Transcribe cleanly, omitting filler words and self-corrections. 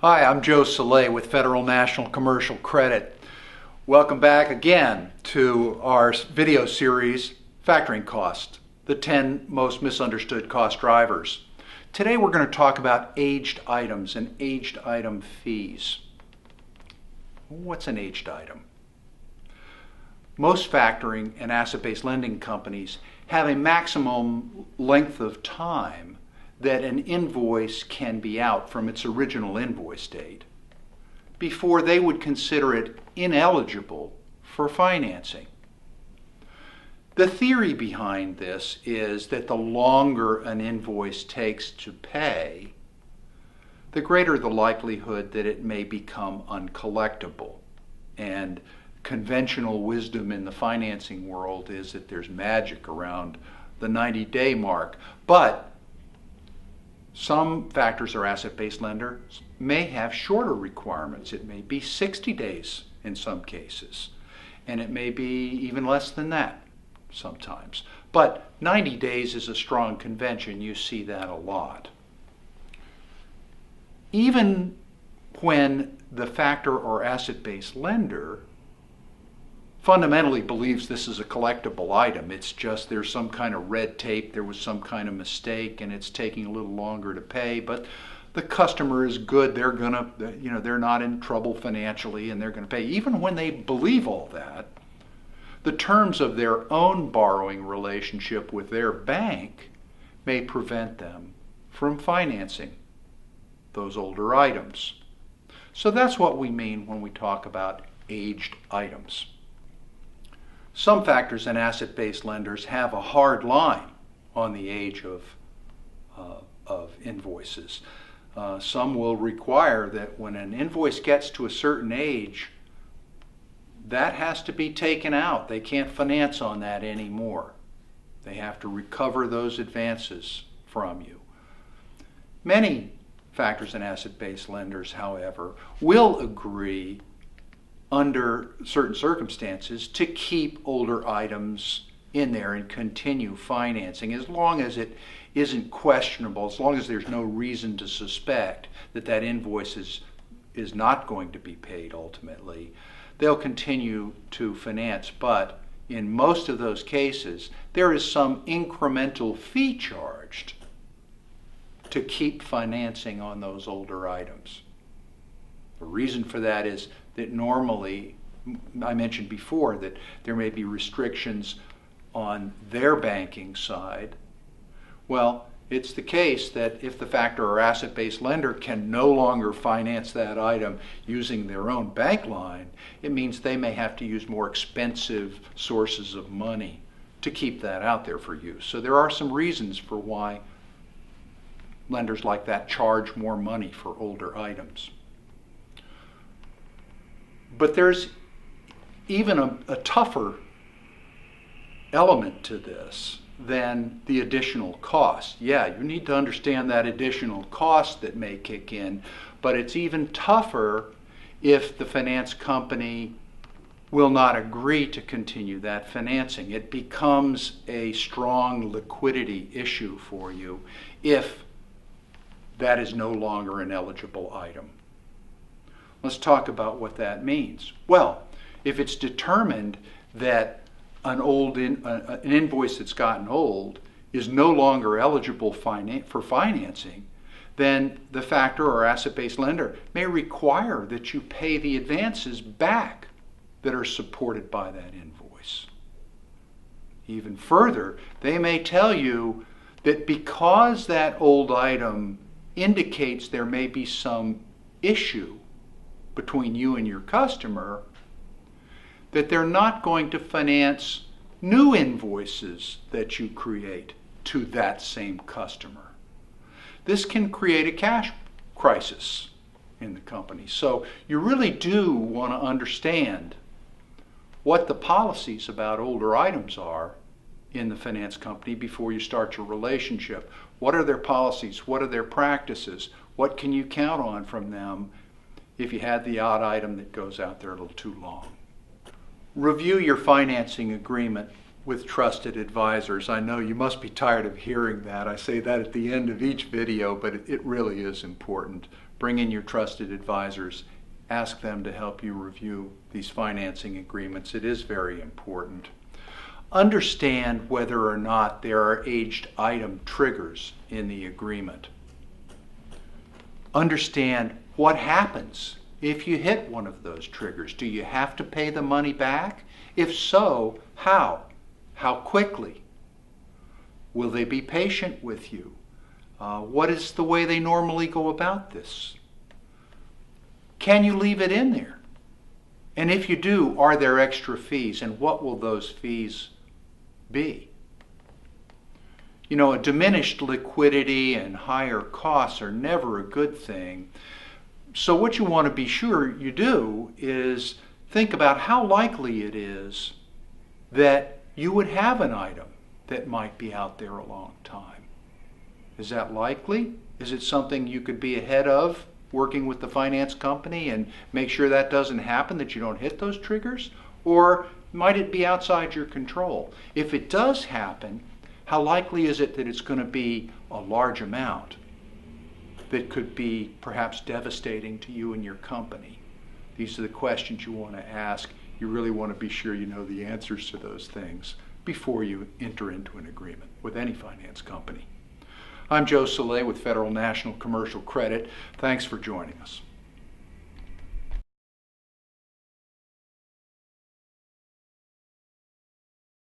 Hi, I'm Joe Soleil with Federal National Commercial Credit. Welcome back again to our video series, Factoring Costs, the 10 most misunderstood cost drivers. Today we're going to talk about aged items and aged item fees. What's an aged item? Most factoring and asset-based lending companies have a maximum length of time that an invoice can be out from its original invoice date before they would consider it ineligible for financing. The theory behind this is that the longer an invoice takes to pay, the greater the likelihood that it may become uncollectible. And conventional wisdom in the financing world is that there's magic around the 90-day mark. But some factors or asset-based lenders may have shorter requirements. It may be 60 days in some cases, and it may be even less than that sometimes. But 90 days is a strong convention. You see that a lot. Even when the factor or asset-based lender fundamentally believes this is a collectible item. It's just there's some kind of red tape, there was some kind of mistake, and it's taking a little longer to pay, but the customer is good, they're gonna, they're not in trouble financially and they're gonna pay. Even when they believe all that, the terms of their own borrowing relationship with their bank may prevent them from financing those older items. So that's what we mean when we talk about aged items. Some factors and asset-based lenders have a hard line on the age of invoices. Some will require that when an invoice gets to a certain age, that has to be taken out. They can't finance on that anymore. They have to recover those advances from you. Many factors and asset-based lenders, however, will agree under certain circumstances to keep older items in there and continue financing as long as it isn't questionable, as long as there's no reason to suspect that that invoice is not going to be paid ultimately. They'll continue to finance, but in most of those cases there is some incremental fee charged to keep financing on those older items. The reason for that is that normally, I mentioned before that there may be restrictions on their banking side. Well, it's the case that if the factor or asset-based lender can no longer finance that item using their own bank line, it means they may have to use more expensive sources of money to keep that out there for use. So there are some reasons for why lenders like that charge more money for older items. But there's even a tougher element to this than the additional cost. Yeah, you need to understand that additional cost that may kick in, but it's even tougher if the finance company will not agree to continue that financing. It becomes a strong liquidity issue for you if that is no longer an eligible item. Let's talk about what that means. Well, if it's determined that an invoice that's gotten old is no longer eligible for financing, then the factor or asset-based lender may require that you pay the advances back that are supported by that invoice. Even further, they may tell you that because that old item indicates there may be some issue between you and your customer, that they're not going to finance new invoices that you create to that same customer. This can create a cash crisis in the company. So you really do want to understand what the policies about older items are in the finance company before you start your relationship. What are their policies? What are their practices? What can you count on from them if you had the odd item that goes out there a little too long? Review your financing agreement with trusted advisors. I know you must be tired of hearing that. I say that at the end of each video, but it really is important. bring in your trusted advisors, ask them to help you review these financing agreements. It is very important. Understand whether or not there are aged item triggers in the agreement. Understand what happens if you hit one of those triggers. Do you have to pay the money back? If so, how? How quickly? Will they be patient with you? What is the way they normally go about this? Can you leave it in there? And if you do, are there extra fees? And what will those fees be? You know, a diminished liquidity and higher costs are never a good thing. So what you want to be sure you do is think about how likely it is that you would have an item that might be out there a long time. Is that likely? Is it something you could be ahead of, working with the finance company and make sure that doesn't happen, that you don't hit those triggers? Or might it be outside your control? If it does happen, how likely is it that it's going to be a large amount that could be perhaps devastating to you and your company? These are the questions you want to ask. You really want to be sure you know the answers to those things before you enter into an agreement with any finance company. I'm Joe Soleil with Federal National Commercial Credit. Thanks for joining us.